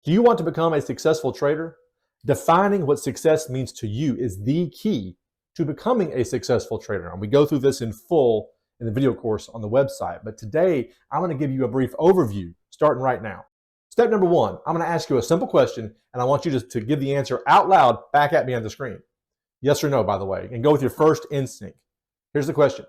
Do you want to become a successful trader? Defining what success means to you is the key to becoming a successful trader. And we go through this in full in the video course on the website. But today, I'm going to give you a brief overview starting right now. Step number one, I'm going to ask you a simple question, and I want you to give the answer out loud back at me on the screen. Yes or no, by the way, and go with your first instinct. Here's the question.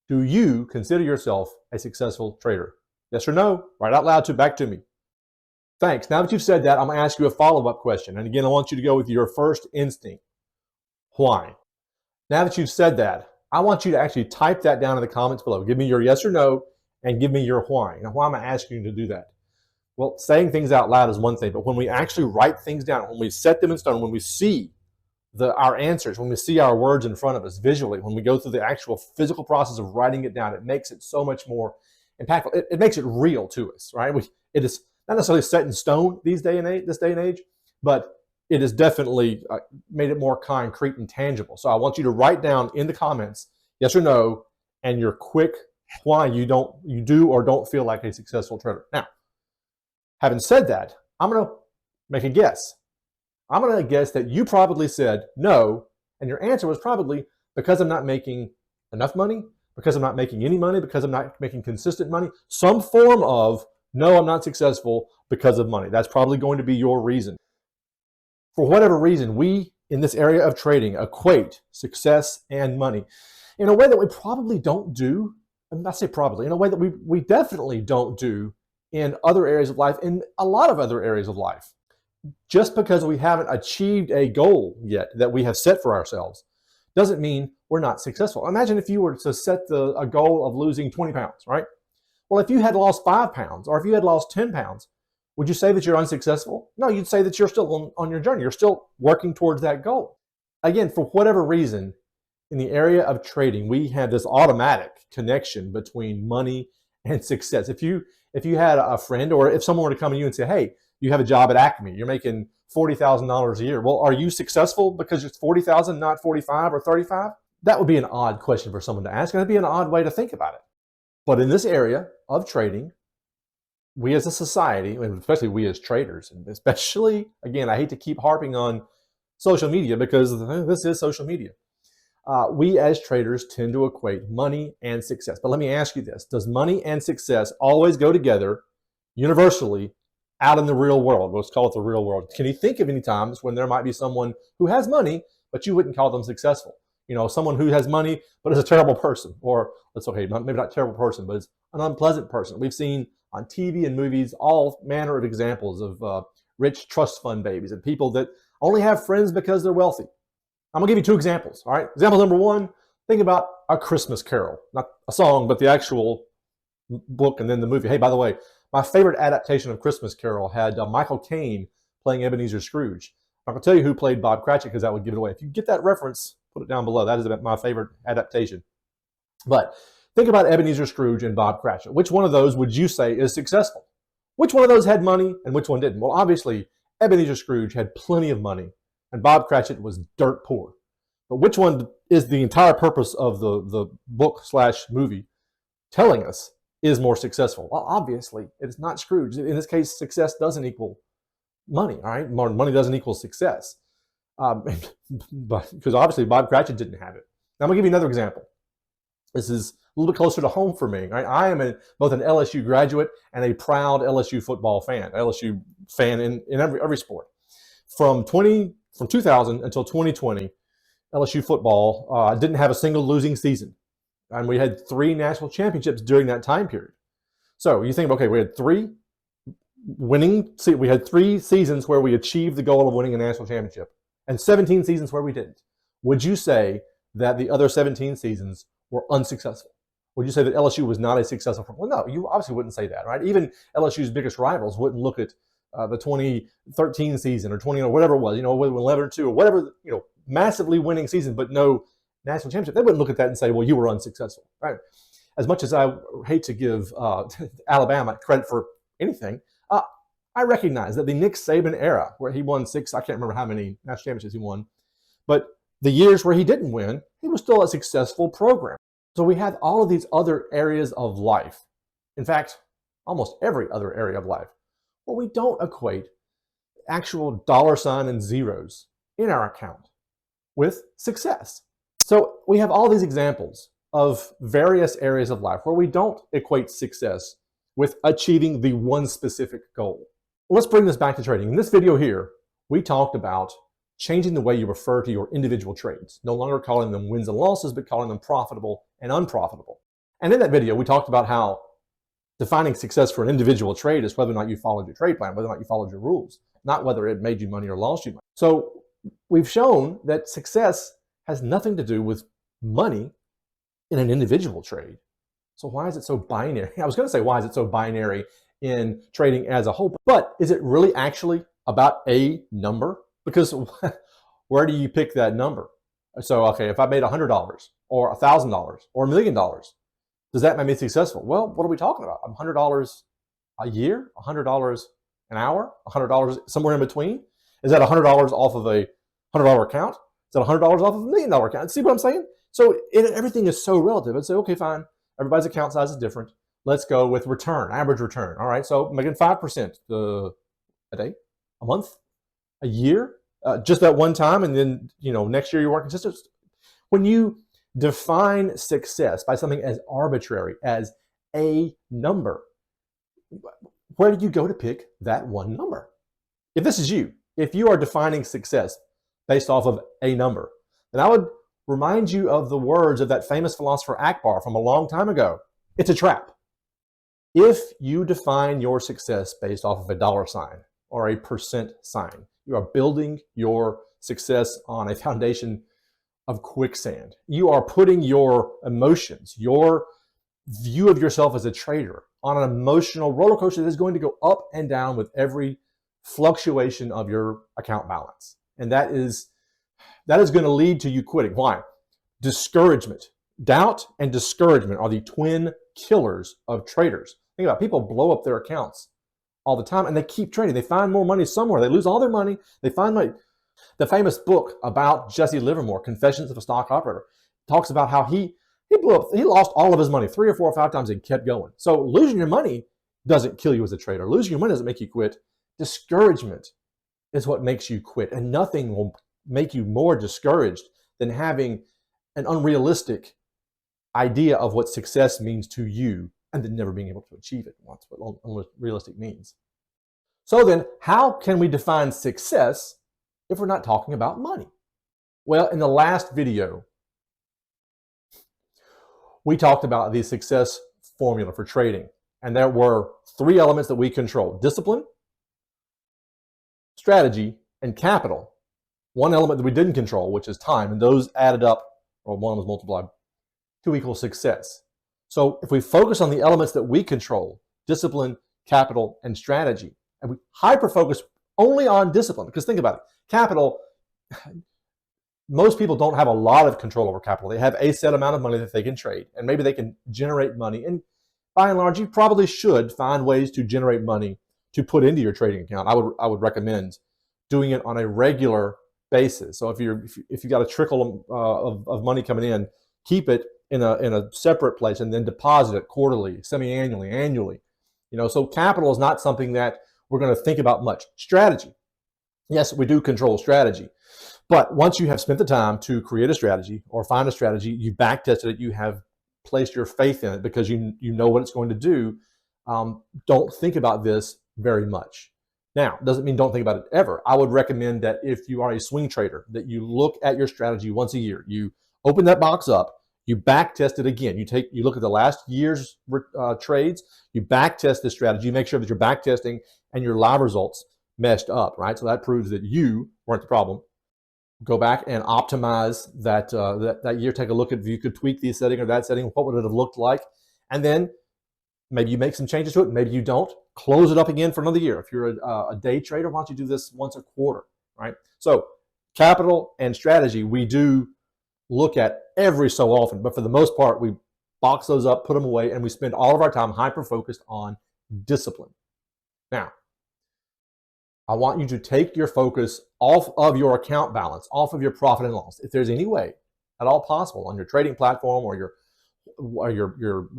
Do you consider yourself a successful trader? Yes or no? Right out loud back to me. Thanks. Now that you've said that, I'm going to ask you a follow-up question. And again, I want you to go with your first instinct. Why? Now that you've said that, I want you to actually type that down in the comments below. Give me your yes or no, and give me your why. Now, why am I asking you to do that? Well, saying things out loud is one thing, but when we actually write things down, when we set them in stone, when we see our answers, when we see our words in front of us visually, when we go through the actual physical process of writing it down, it makes it so much more impactful. It makes it real to us, right? It is not necessarily set in stone this day and age, but it has definitely made it more concrete and tangible. So I want you to write down in the comments, yes or no, and your quick why you do or don't feel like a successful trader. Now, having said that, I'm going to make a guess. I'm going to guess that you probably said no, and your answer was probably because I'm not making enough money, because I'm not making any money, because I'm not making consistent money, some form of no, I'm not successful because of money. That's probably going to be your reason. For whatever reason, we in this area of trading equate success and money in a way that we probably don't do. I say probably, in a way that we definitely don't do in other areas of life, in a lot of other areas of life. Just because we haven't achieved a goal yet that we have set for ourselves doesn't mean we're not successful. Imagine if you were to set a goal of losing 20 pounds, right? Well, if you had lost 5 pounds or if you had lost 10 pounds, would you say that you're unsuccessful? No, you'd say that you're still on your journey. You're still working towards that goal. Again, for whatever reason, in the area of trading, we have this automatic connection between money and success. If you had a friend, or if someone were to come to you and say, hey, you have a job at Acme, you're making $40,000 a year. Well, are you successful because it's 40,000, not 45 or 35? That would be an odd question for someone to ask, and it'd be an odd way to think about it. But in this area of trading, we as a society, and especially we as traders, and especially, again, I hate to keep harping on social media because this is social media. We as traders tend to equate money and success. But let me ask you this. Does money and success always go together universally out in the real world? Let's call it the real world. Can you think of any times when there might be someone who has money, but you wouldn't call them successful? You know, someone who has money, but is a terrible person, or that's okay, maybe not a terrible person, but is an unpleasant person. We've seen on TV and movies all manner of examples of rich trust fund babies and people that only have friends because they're wealthy. I'm going to give you 2 examples, all right? Example number 1, think about A Christmas Carol. Not a song, but the actual book and then the movie. Hey, by the way, my favorite adaptation of Christmas Carol had Michael Caine playing Ebenezer Scrooge. I'm going to tell you who played Bob Cratchit because that would give it away. If you get that reference, put it down below. That is my favorite adaptation. But think about Ebenezer Scrooge and Bob Cratchit. Which one of those would you say is successful? Which one of those had money and which one didn't? Well, obviously, Ebenezer Scrooge had plenty of money and Bob Cratchit was dirt poor. But which one is the entire purpose of the book/movie telling us is more successful? Well, obviously, it's not Scrooge. In this case, success doesn't equal money, all right? Money doesn't equal success. But because obviously Bob Cratchit didn't have it. Now, I'm going to give you another example. This is a little bit closer to home for me. Right? I am both an LSU graduate and a proud LSU football fan, LSU fan in every sport. From 2000 until 2020, LSU football didn't have a single losing season. And we had 3 national championships during that time period. So you think, okay, we had 3 seasons where we achieved the goal of winning a national championship and 17 seasons where we didn't. Would you say that the other 17 seasons were unsuccessful? Would you say that LSU was not a successful program? Well, no, you obviously wouldn't say that, right? Even LSU's biggest rivals wouldn't look at the 2013 season or 20 or whatever it was, 11 or 2 or whatever, massively winning season, but no national championship. They wouldn't look at that and say, well, you were unsuccessful, right? As much as I hate to give Alabama credit for anything, I recognize that the Nick Saban era, where he won 6, I can't remember how many national championships he won, but the years where he didn't win, he was still a successful program. So we have all of these other areas of life. In fact, almost every other area of life, where we don't equate actual dollar sign and zeros in our account with success. So we have all these examples of various areas of life where we don't equate success with achieving the one specific goal. Let's bring this back to trading. In this video here, we talked about changing the way you refer to your individual trades, no longer calling them wins and losses, but calling them profitable and unprofitable. And in that video, we talked about how defining success for an individual trade is whether or not you followed your trade plan, whether or not you followed your rules, not whether it made you money or lost you money. So we've shown that success has nothing to do with money in an individual trade. So why is it so binary? I was going to say, why is it so binary in trading as a whole? But is it really actually about a number? Because where do you pick that number? So, okay, if I made $100 or $1,000 or $1 million, does that make me successful? Well, what are we talking about? $100 a year, $100 an hour, $100 somewhere in between? Is that $100 off of a $100 account? Is that $100 off of $1 million account? See what I'm saying? So everything is so relative. I'd say, okay, fine. Everybody's account size is different. Let's go with return, average return. All right, so making 5% a day, a month, a year, just that one time, and then next year you're working consistent. When you define success by something as arbitrary as a number, where do you go to pick that one number? If this is you, if you are defining success based off of a number, then I would remind you of the words of that famous philosopher Akbar from a long time ago. It's a trap. If you define your success based off of a dollar sign or a percent sign, you are building your success on a foundation of quicksand. You are putting your emotions, your view of yourself as a trader on an emotional roller coaster that is going to go up and down with every fluctuation of your account balance. And that is going to lead to you quitting. Why? Discouragement. Doubt and discouragement are the twin killers of traders. Think about it. People blow up their accounts all the time and they keep trading. They find more money somewhere. They lose all their money. They find money. The famous book about Jesse Livermore, Confessions of a Stock Operator, talks about how he blew up. He lost all of his money 3 or 4 or 5 times and kept going. So losing your money doesn't kill you as a trader. Losing your money doesn't make you quit. Discouragement is what makes you quit, and nothing will make you more discouraged than having an unrealistic idea of what success means to you and then never being able to achieve it. That's what unrealistic means. So then, how can we define success if we're not talking about money? Well, in the last video, we talked about the success formula for trading, and there were 3 elements that we control: discipline, strategy, and capital. One element that we didn't control, which is time, and those added up, or one was multiplied, to equal success. So if we focus on the elements that we control, discipline, capital, and strategy, and we hyper-focus only on discipline, because think about it, capital, most people don't have a lot of control over capital. They have a set amount of money that they can trade, and maybe they can generate money, and by and large, you probably should find ways to generate money to put into your trading account. I would recommend doing it on a regular basis. So if you've got a trickle of money coming in, keep it in a separate place and then deposit it quarterly, semi-annually, annually. So capital is not something that we're going to think about much. Strategy. Yes, we do control strategy. But once you have spent the time to create a strategy or find a strategy, you back tested it, you have placed your faith in it because you know what it's going to do. Don't think about this very much. Now, doesn't mean don't think about it ever. I would recommend that if you are a swing trader, that you look at your strategy once a year. You open that box up, you back test it again. You look at the last year's trades, you back test this strategy, you make sure that you're back testing and your live results meshed up, right? So that proves that you weren't the problem. Go back and optimize that year. Take a look at if you could tweak this setting or that setting. What would it have looked like? And then maybe you make some changes to it. Maybe you don't. Close it up again for another year. If you're a day trader, why don't you do this once a quarter, right? So capital and strategy, we do look at every so often, but for the most part, we box those up, put them away, and we spend all of our time hyper-focused on discipline. Now, I want you to take your focus off of your account balance, off of your profit and loss. If there's any way at all possible on your trading platform or your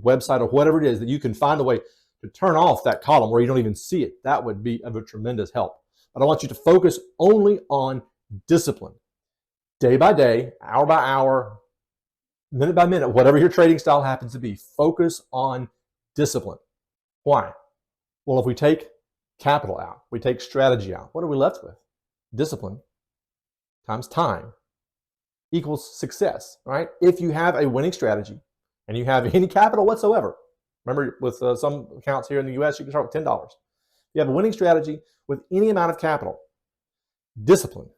website or whatever it is that you can find a way to turn off that column where you don't even see it, that would be of a tremendous help. But I want you to focus only on discipline. Day by day, hour by hour, minute by minute, whatever your trading style happens to be, focus on discipline. Why? Well, if we take capital out, we take strategy out, what are we left with? Discipline times time equals success, right? If you have a winning strategy and you have any capital whatsoever, remember with some accounts here in the US, you can start with $10. If you have a winning strategy with any amount of capital, discipline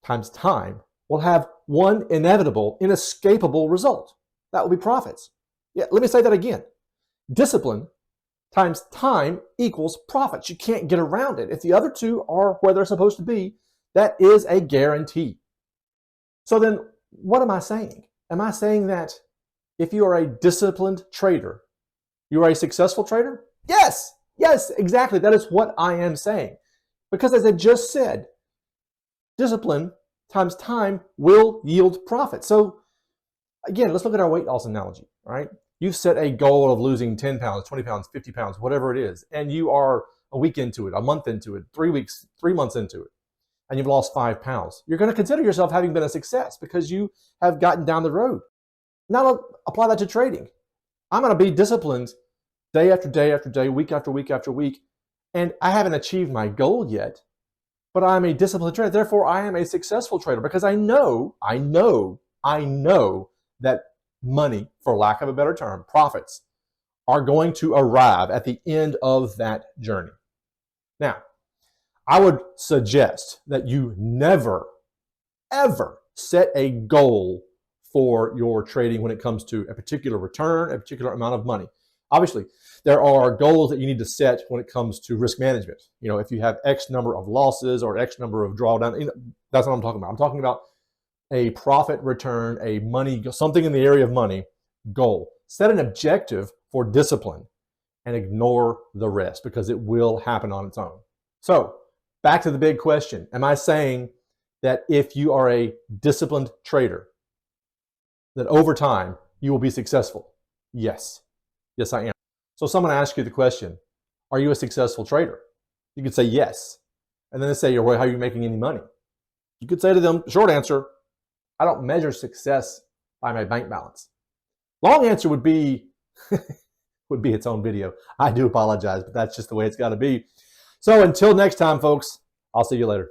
times time will have one inevitable, inescapable result. That will be profits. Yeah, let me say that again. Discipline times time equals profits. You can't get around it. If the other two are where they're supposed to be, that is a guarantee. So then what am I saying? Am I saying that if you are a disciplined trader, you are a successful trader? Yes, exactly. That is what I am saying. Because as I just said, discipline times time will yield profit. So again, let's look at our weight loss analogy, right? You've set a goal of losing 10 pounds, 20 pounds, 50 pounds, whatever it is, and you are a week into it, a month into it, 3 weeks, 3 months into it, and you've lost 5 pounds. You're going to consider yourself having been a success because you have gotten down the road. Now apply that to trading. I'm going to be disciplined day after day after day, week after week after week, and I haven't achieved my goal yet, but I'm a disciplined trader. Therefore, I am a successful trader because I know that money, for lack of a better term, profits, are going to arrive at the end of that journey. Now, I would suggest that you never, ever set a goal for your trading when it comes to a particular return, a particular amount of money. Obviously, there are goals that you need to set when it comes to risk management. You know, if you have X number of losses or X number of drawdown, you know, that's what I'm talking about. I'm talking about a profit return, a money, something in the area of money goal. Set an objective for discipline and ignore the rest because it will happen on its own. So back to the big question. Am I saying that if you are a disciplined trader, that over time you will be successful? Yes. Yes, I am. So someone asks you the question, are you a successful trader? You could say yes. And then they say, well, how are you making any money? You could say to them, short answer, I don't measure success by my bank balance. Long answer would be its own video. I do apologize, but that's just the way it's got to be. So until next time, folks, I'll see you later.